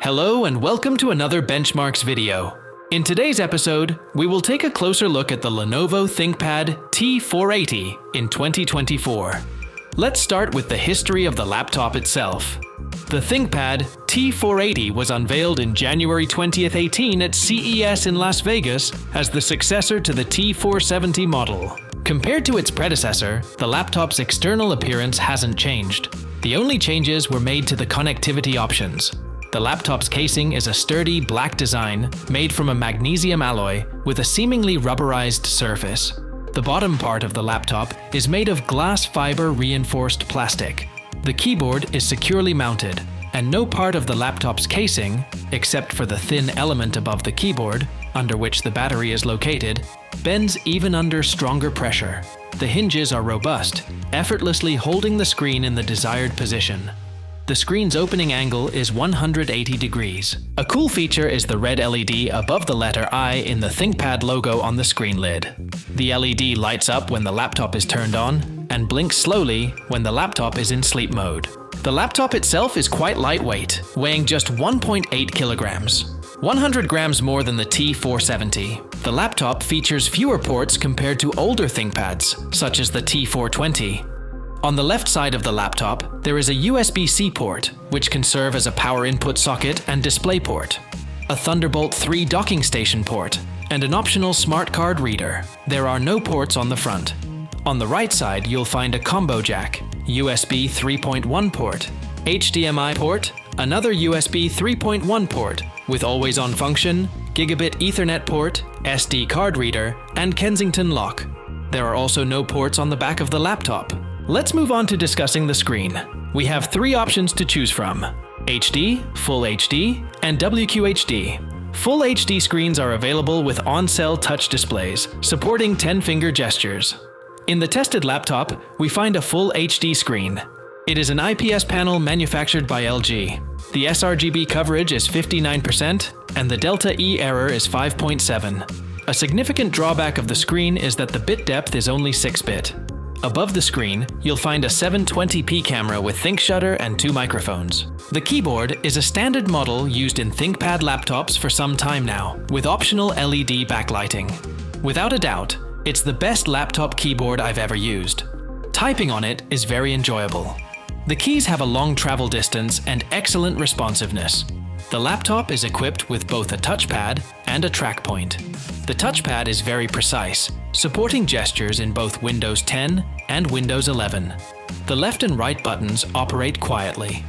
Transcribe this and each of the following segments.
Hello and welcome to another Benchmarks video. In today's episode, we will take a closer look at the Lenovo ThinkPad T480 in 2024. Let's start with the history of the laptop itself. The ThinkPad T480 was unveiled in January 2018 at CES in Las Vegas as the successor to the T470 model. Compared to its predecessor, the laptop's external appearance hasn't changed. The only changes were made to the connectivity options. The laptop's casing is a sturdy black design made from a magnesium alloy with a seemingly rubberized surface. The bottom part of the laptop is made of glass fiber reinforced plastic. The keyboard is securely mounted, and no part of the laptop's casing, except for the thin element above the keyboard, under which the battery is located, bends even under stronger pressure. The hinges are robust, effortlessly holding the screen in the desired position. The screen's opening angle is 180 degrees. A cool feature is the red LED above the letter I in the ThinkPad logo on the screen lid. The LED lights up when the laptop is turned on and blinks slowly when the laptop is in sleep mode. The laptop itself is quite lightweight, weighing just 1.8 kilograms. 100 grams more than the T470. The laptop features fewer ports compared to older ThinkPads, such as the T420. On the left side of the laptop, there is a USB-C port, which can serve as a power input socket and display port, a Thunderbolt 3 docking station port, and an optional smart card reader. There are no ports on the front. On the right side, you'll find a combo jack, USB 3.1 port, HDMI port, another USB 3.1 port, with always-on function, gigabit Ethernet port, SD card reader, and Kensington lock. There are also no ports on the back of the laptop. Let's move on to discussing the screen. We have three options to choose from: HD, Full HD, and WQHD. Full HD screens are available with on-cell touch displays, supporting 10-finger gestures. In the tested laptop, we find a Full HD screen. It is an IPS panel manufactured by LG. The sRGB coverage is 59%, and the Delta E error is 5.7. A significant drawback of the screen is that the bit depth is only 6-bit. Above the screen, you'll find a 720p camera with ThinkShutter and 2 microphones. The keyboard is a standard model used in ThinkPad laptops for some time now, with optional LED backlighting. Without a doubt, it's the best laptop keyboard I've ever used. Typing on it is very enjoyable. The keys have a long travel distance and excellent responsiveness. The laptop is equipped with both a touchpad and a track point. The touchpad is very precise, supporting gestures in both Windows 10 and Windows 11. The left and right buttons operate quietly.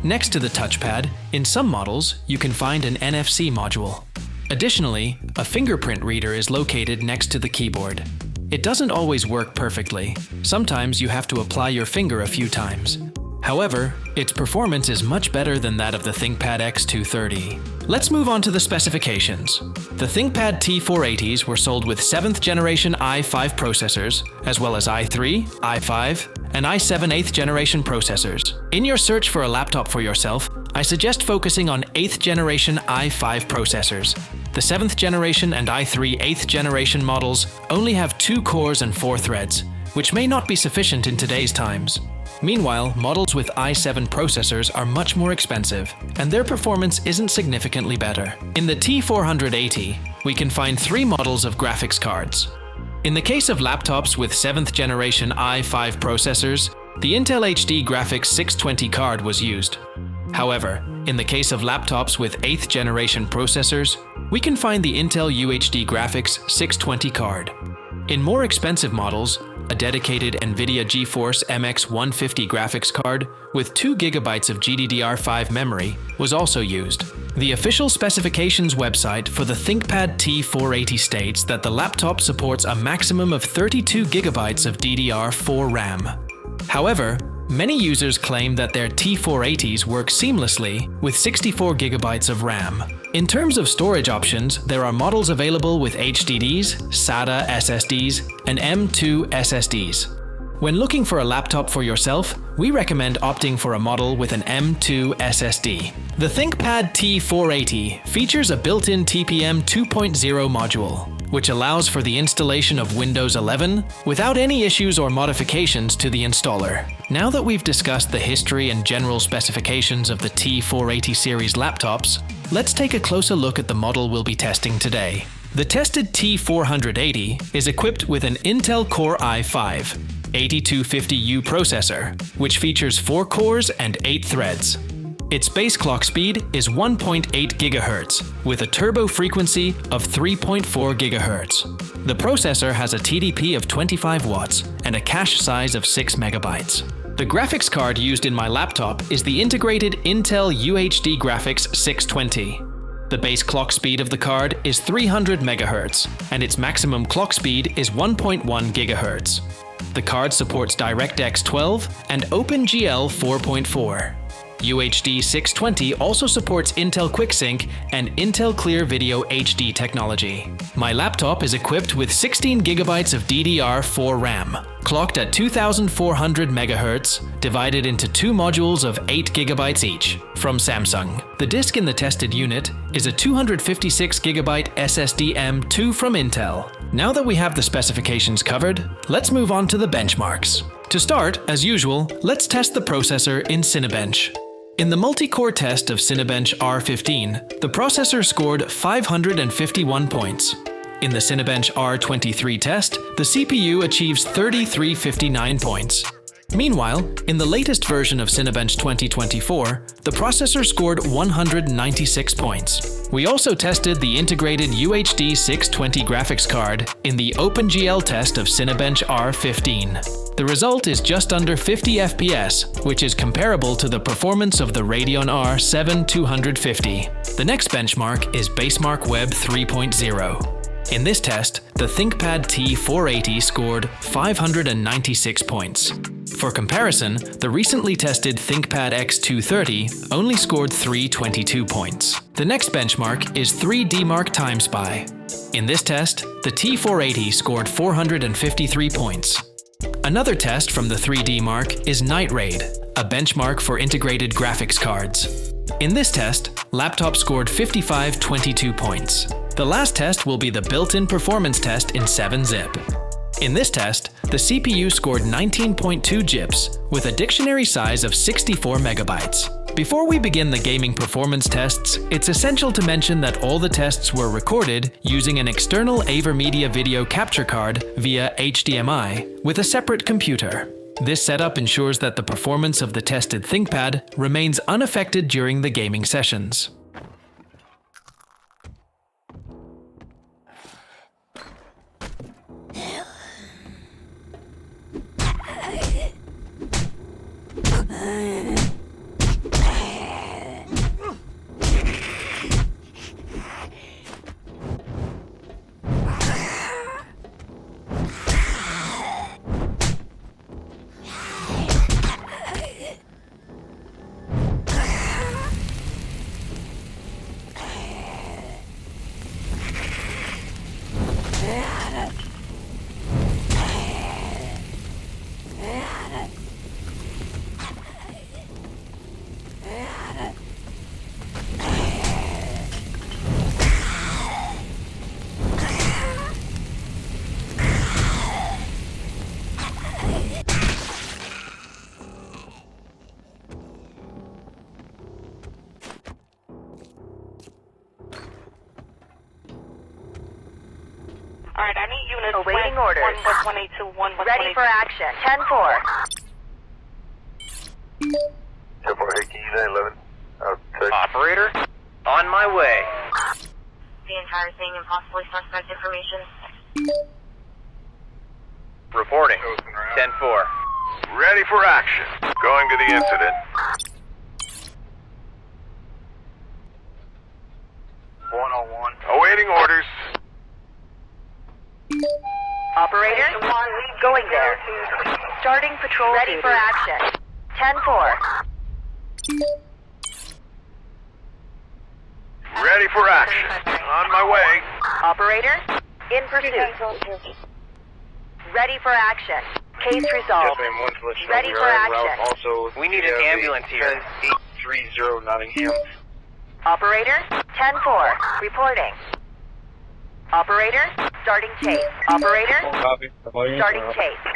Next to the touchpad, in some models, you can find an NFC module. Additionally, a fingerprint reader is located next to the keyboard. It doesn't always work perfectly. Sometimes you have to apply your finger a few times. However, its performance is much better than that of the ThinkPad X230. Let's move on to the specifications. The ThinkPad T480s were sold with 7th generation i5 processors, as well as i3, i5, and i7 8th generation processors. In your search for a laptop for yourself, I suggest focusing on 8th generation i5 processors. The 7th generation and i3 8th generation models only have 2 cores and 4 threads, which may not be sufficient in today's times. Meanwhile, models with i7 processors are much more expensive, and their performance isn't significantly better. In the T480, we can find 3 models of graphics cards. In the case of laptops with 7th generation i5 processors, the Intel UHD Graphics 620 card was used. However, in the case of laptops with 8th generation processors, we can find the Intel UHD Graphics 620 card. In more expensive models, a dedicated NVIDIA GeForce MX 150 graphics card with 2 GB of GDDR5 memory was also used. The official specifications website for the ThinkPad T480 states that the laptop supports a maximum of 32 GB of DDR4 RAM. However, many users claim that their T480s work seamlessly with 64 GB of RAM. In terms of storage options, there are models available with HDDs, SATA SSDs, and M.2 SSDs. When looking for a laptop for yourself, we recommend opting for a model with an M.2 SSD. The ThinkPad T480 features a built-in TPM 2.0 module, which allows for the installation of Windows 11 without any issues or modifications to the installer. Now that we've discussed the history and general specifications of the T480 series laptops, let's take a closer look at the model we'll be testing today. The tested T480 is equipped with an Intel Core i5 8250U processor, which features 4 cores and 8 threads. Its base clock speed is 1.8 GHz, with a turbo frequency of 3.4 GHz. The processor has a TDP of 25 watts and a cache size of 6 MB. The graphics card used in my laptop is the integrated Intel UHD Graphics 620. The base clock speed of the card is 300 MHz, and its maximum clock speed is 1.1 GHz. The card supports DirectX 12 and OpenGL 4.4. UHD 620 also supports Intel QuickSync and Intel Clear Video HD technology. My laptop is equipped with 16 GB of DDR4 RAM, clocked at 2400 MHz, divided into 2 modules of 8 GB each, from Samsung. The disk in the tested unit is a 256 GB SSD M2 from Intel. Now that we have the specifications covered, let's move on to the benchmarks. To start, as usual, let's test the processor in Cinebench. In the multi-core test of Cinebench R15, the processor scored 551 points. In the Cinebench R23 test, the CPU achieves 3359 points. Meanwhile, in the latest version of Cinebench 2024, the processor scored 196 points. We also tested the integrated UHD 620 graphics card in the OpenGL test of Cinebench R15. The result is just under 50 FPS, which is comparable to the performance of the Radeon R7 250. The next benchmark is Basemark Web 3.0. In this test, the ThinkPad T480 scored 596 points. For comparison, the recently tested ThinkPad X230 only scored 322 points. The next benchmark is 3DMark TimeSpy. In this test, the T480 scored 453 points. Another test from the 3DMark is Night Raid, a benchmark for integrated graphics cards. In this test, laptop scored 5522 points. The last test will be the built-in performance test in 7-zip. In this test, the CPU scored 19.2 GIPS with a dictionary size of 64 MB. Before we begin the gaming performance tests, it's essential to mention that all the tests were recorded using an external AverMedia video capture card via HDMI with a separate computer. This setup ensures that the performance of the tested ThinkPad remains unaffected during the gaming sessions. Alright, I need units. Awaiting orders. 1.182, Ready for action. 10-4. 10-4, can you 11? Operator, on my way. The entire thing and possibly suspect information. Reporting. 10-4. Ready for action. Going to the incident. 101. Awaiting orders. Operator, going there. Starting patrol. Ready for action. 10-4. Ready for action. On my way. Operator, in pursuit. Ready for action. Case resolved. Ready for action. Also, We need an ambulance here. 830 Nottingham. Operator, 10-4. Reporting. Operator, starting chase. Operator, Copy. starting chase.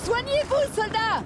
Soignez-vous, soldats!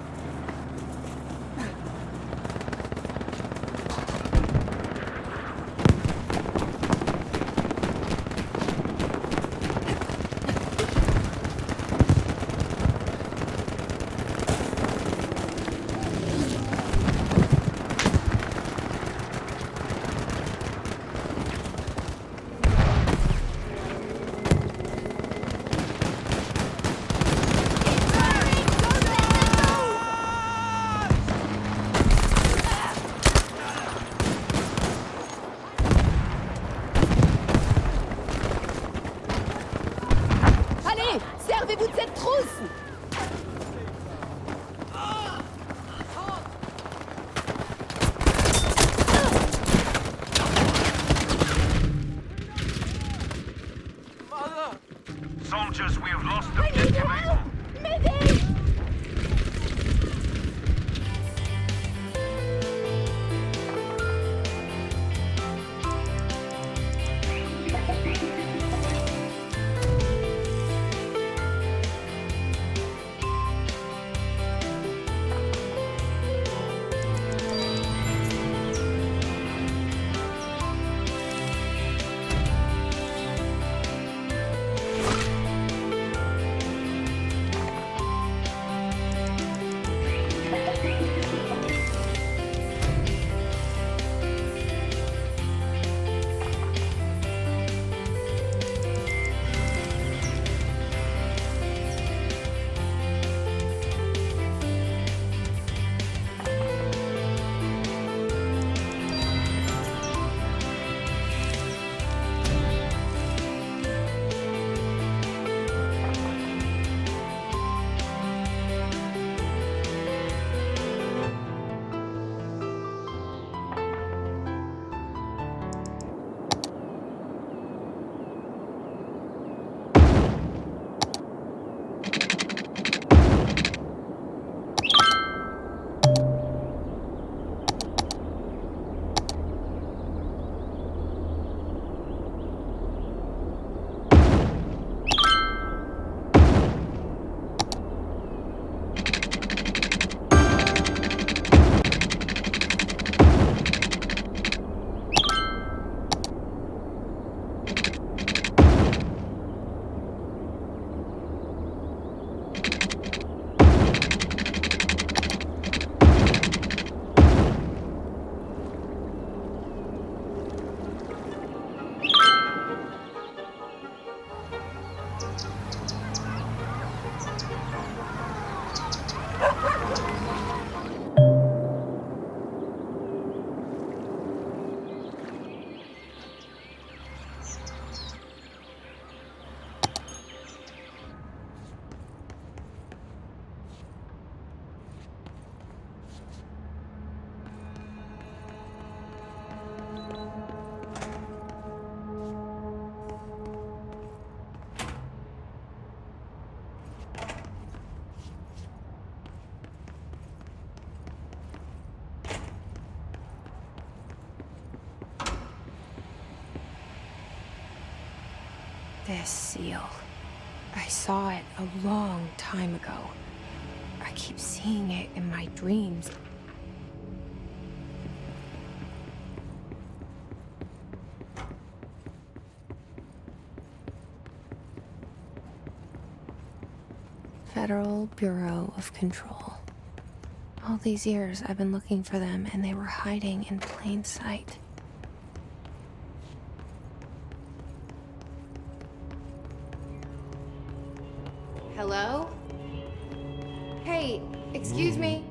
This seal. I saw it a long time ago. I keep seeing it in my dreams. Federal Bureau of Control. All these years I've been looking for them and they were hiding in plain sight. Hello? Hey, excuse me.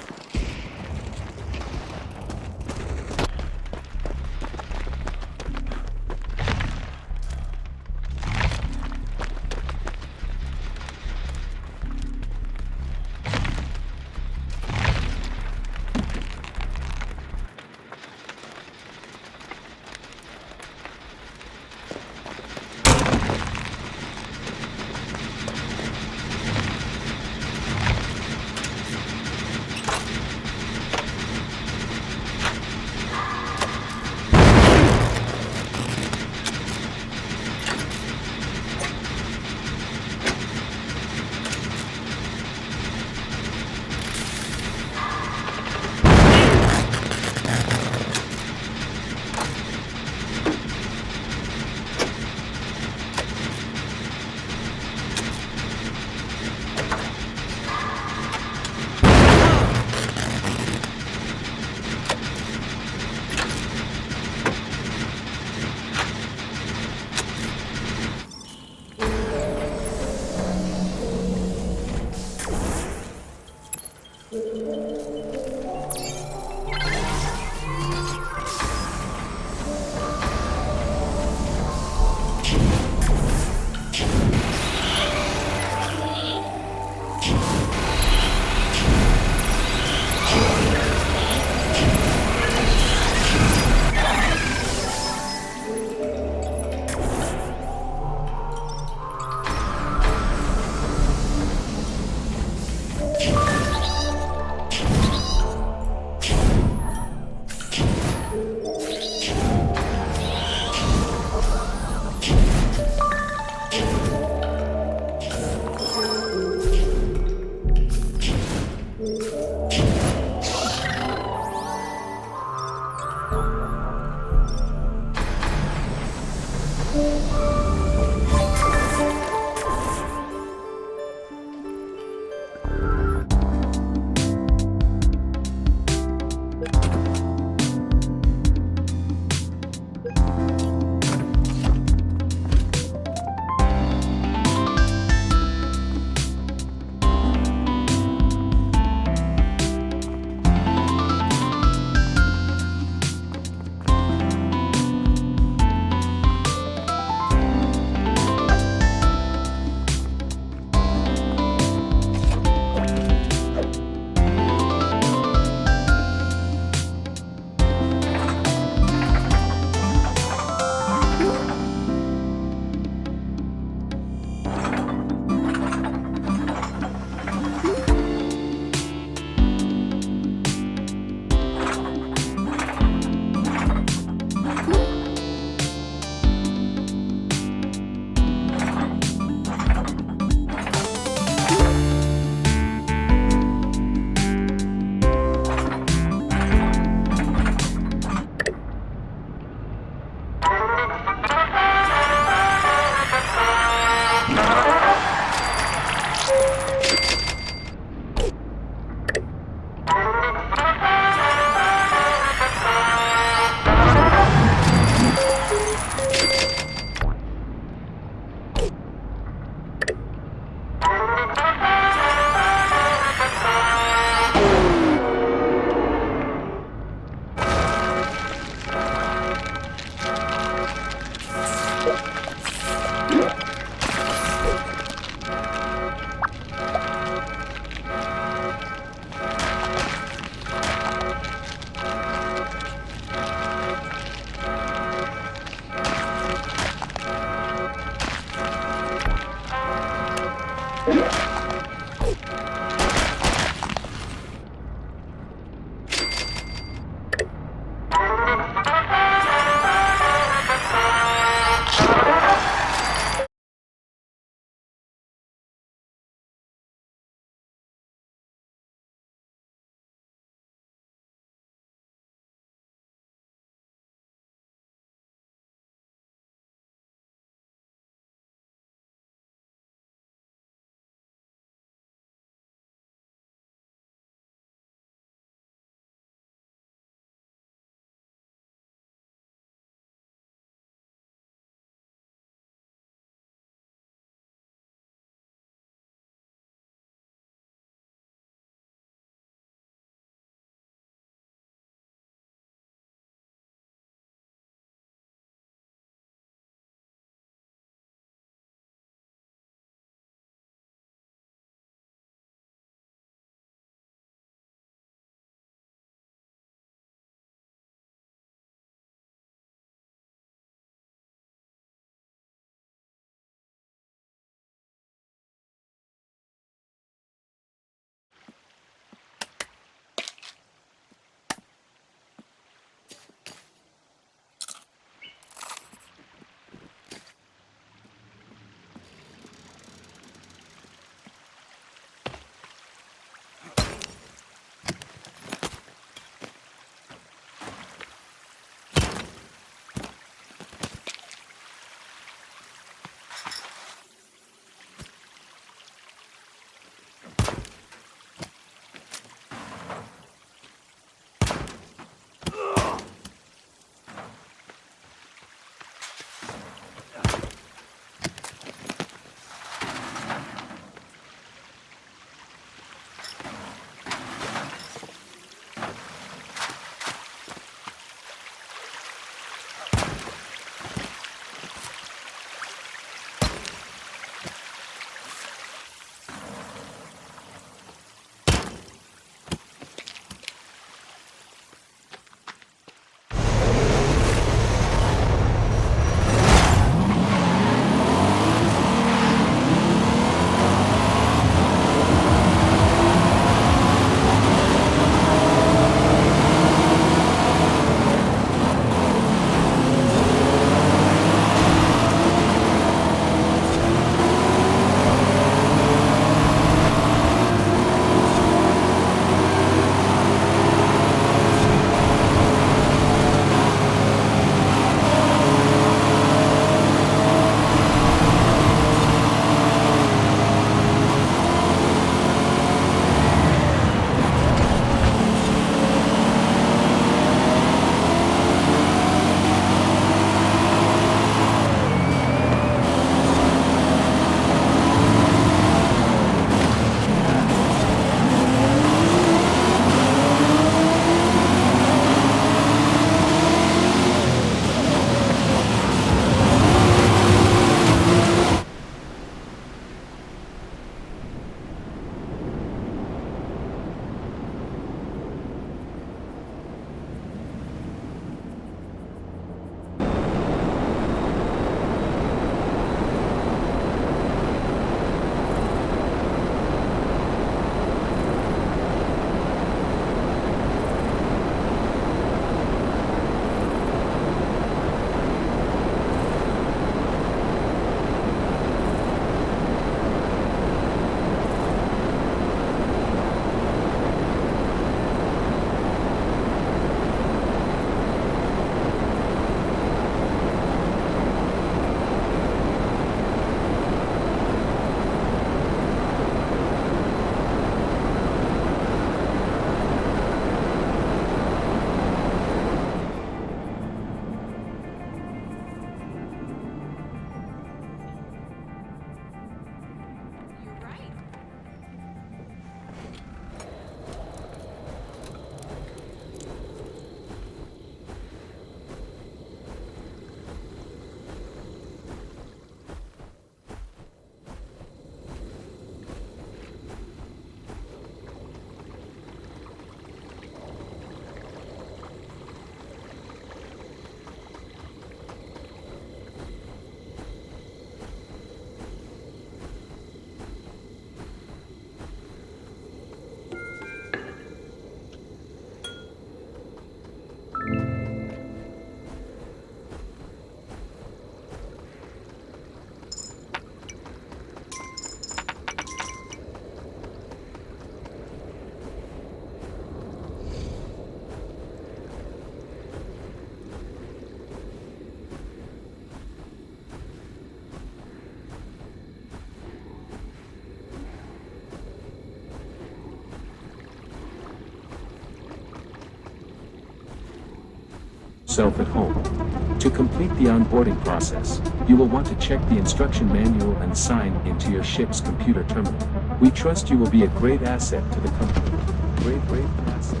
yourself at home. To complete the onboarding process, you will want to check the instruction manual and sign into your ship's computer terminal. We trust you will be a great asset to the company. Great asset.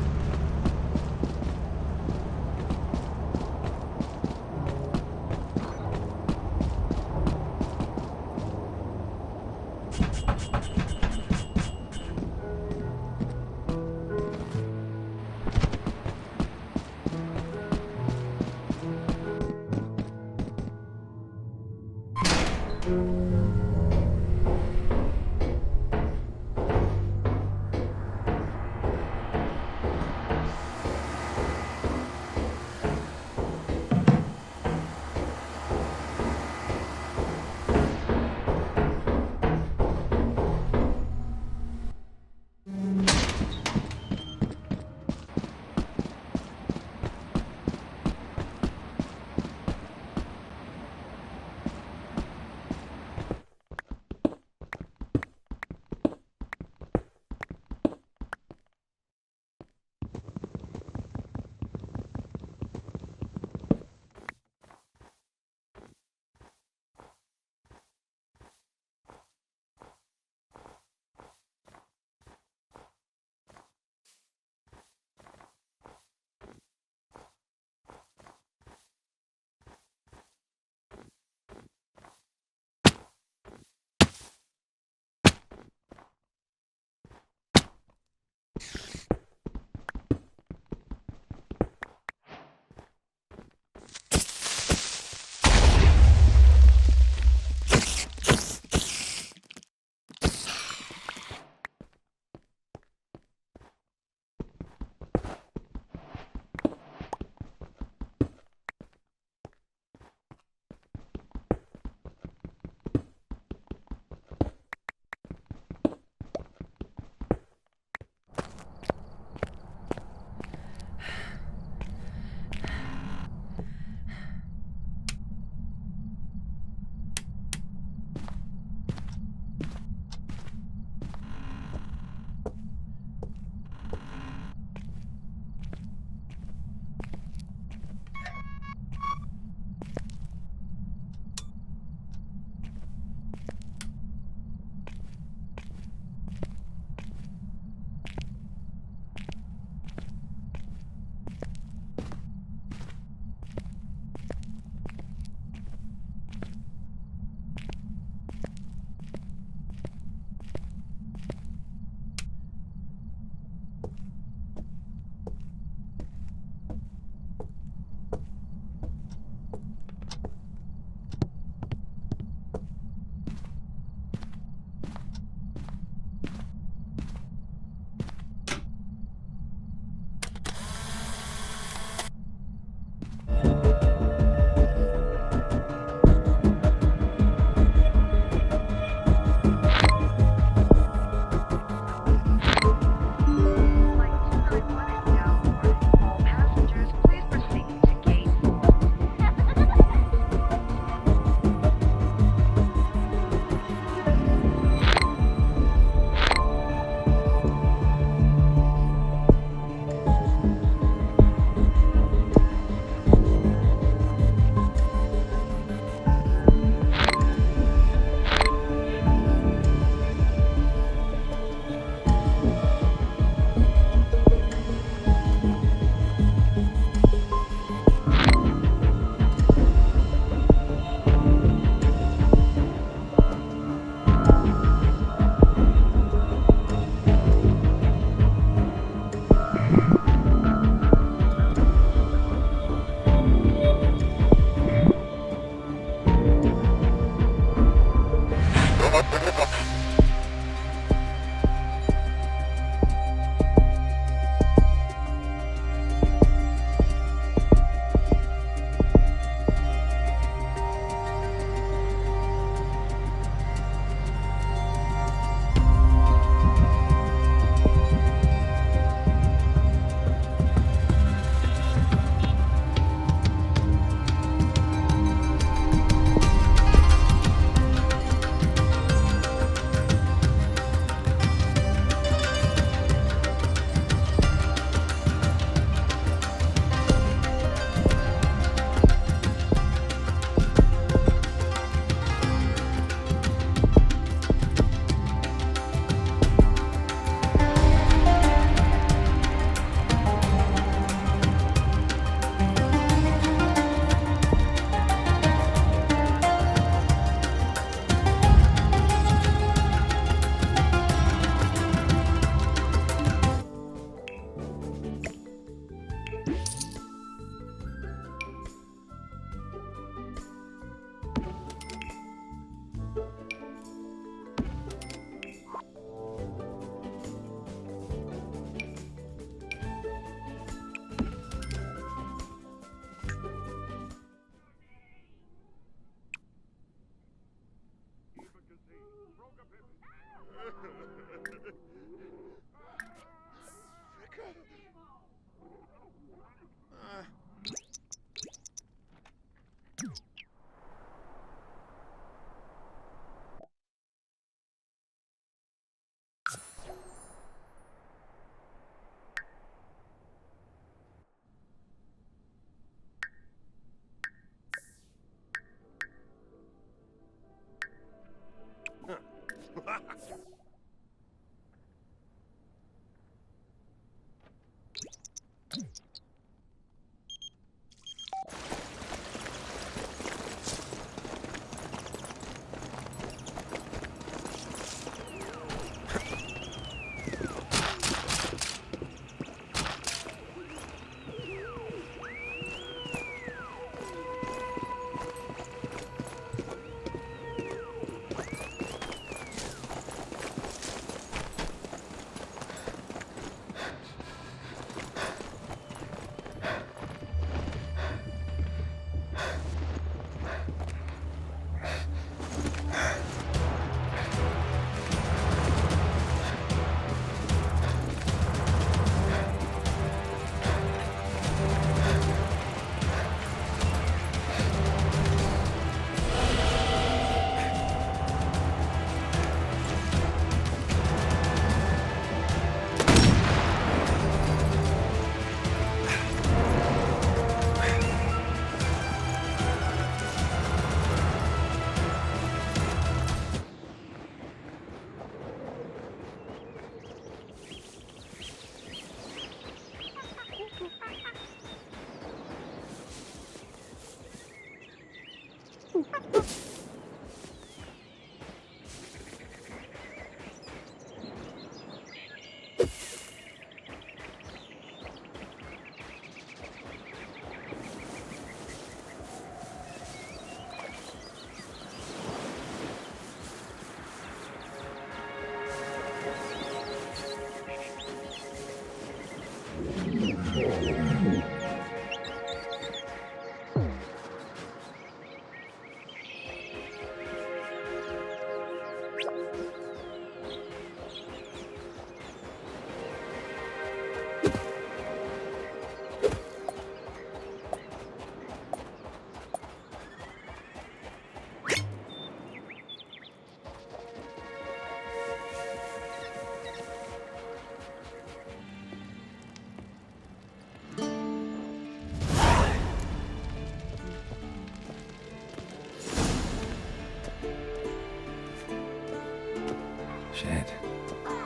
Shit.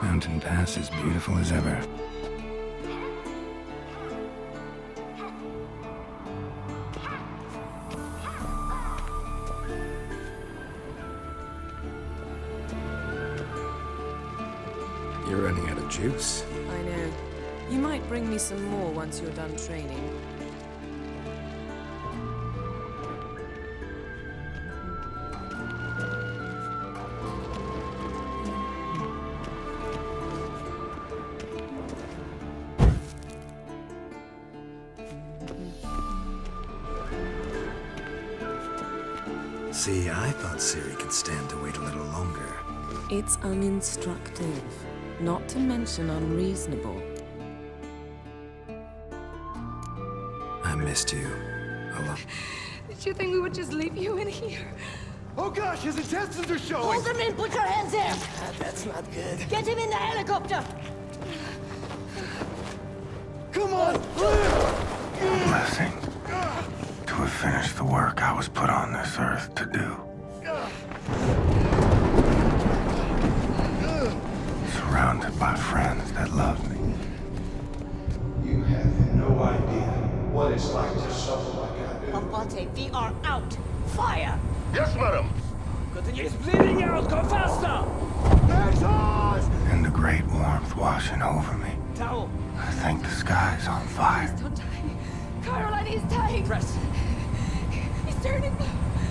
Mountain Pass is beautiful as ever. You're running out of juice. I know. You might bring me some more once you're done training. See, I thought Siri could stand to wait a little longer. It's uninstructive, not to mention unreasonable. I missed you a lot. Did you think we would just leave you in here? Oh gosh, his intestines are showing! Hold him in! Put your hands there! That's not good. Get him in the helicopter! Come on! Blessing to have finished the work I was put on this earth to do. Surrounded by friends that love me. You have no idea what it's like to suffer like I do. Abate, we are out! Fire! Yes, madam! He's bleeding out! Go faster! Exhaust! And the great warmth washing over me. Towel! I think the sky's on fire. Don't die. Caroline, he's dying! Press! He's turning blue!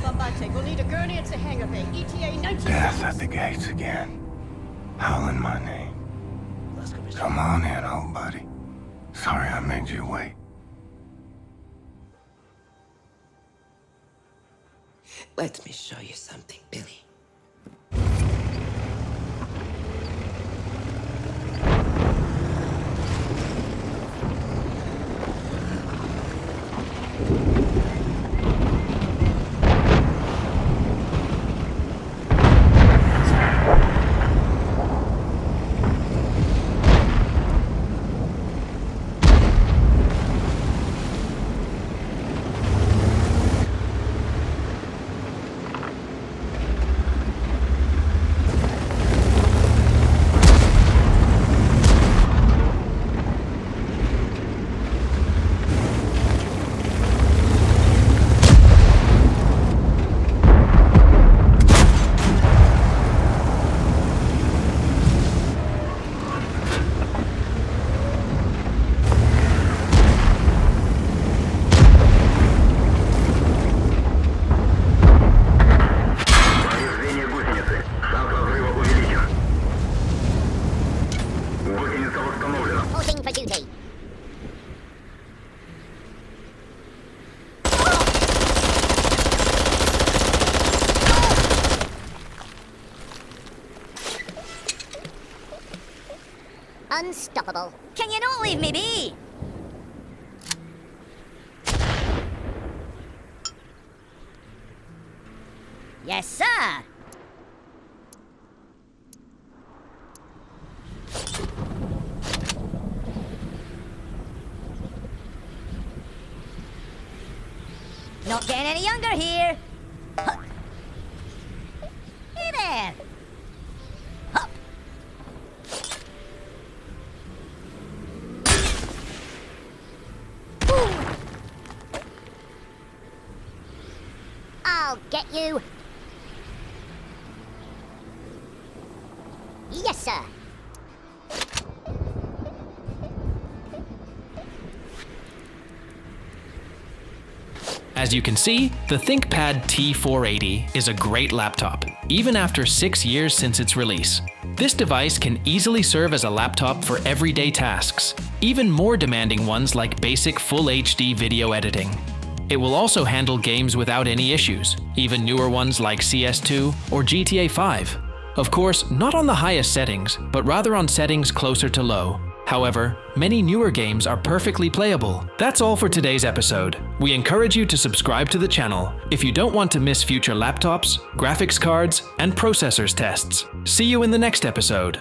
Abate, we'll need a gurney at the hangar bay. ETA 19 Death seconds. at the gates again. Howling my name. Come on in, old buddy. Sorry I made you wait. Let me show you something, Billy. Reporting for duty. Unstoppable. Can you not leave me be? Yes, sir. Not getting any younger here. Huh. Hey there. Hup. I'll get you. Yes, sir. As you can see, the ThinkPad T480 is a great laptop, even after 6 years since its release. This device can easily serve as a laptop for everyday tasks, even more demanding ones like basic full HD video editing. It will also handle games without any issues, even newer ones like CS2 or GTA 5. Of course, not on the highest settings, but rather on settings closer to low. However, many newer games are perfectly playable. That's all for today's episode. We encourage you to subscribe to the channel if you don't want to miss future laptops, graphics cards, and processors tests. See you in the next episode.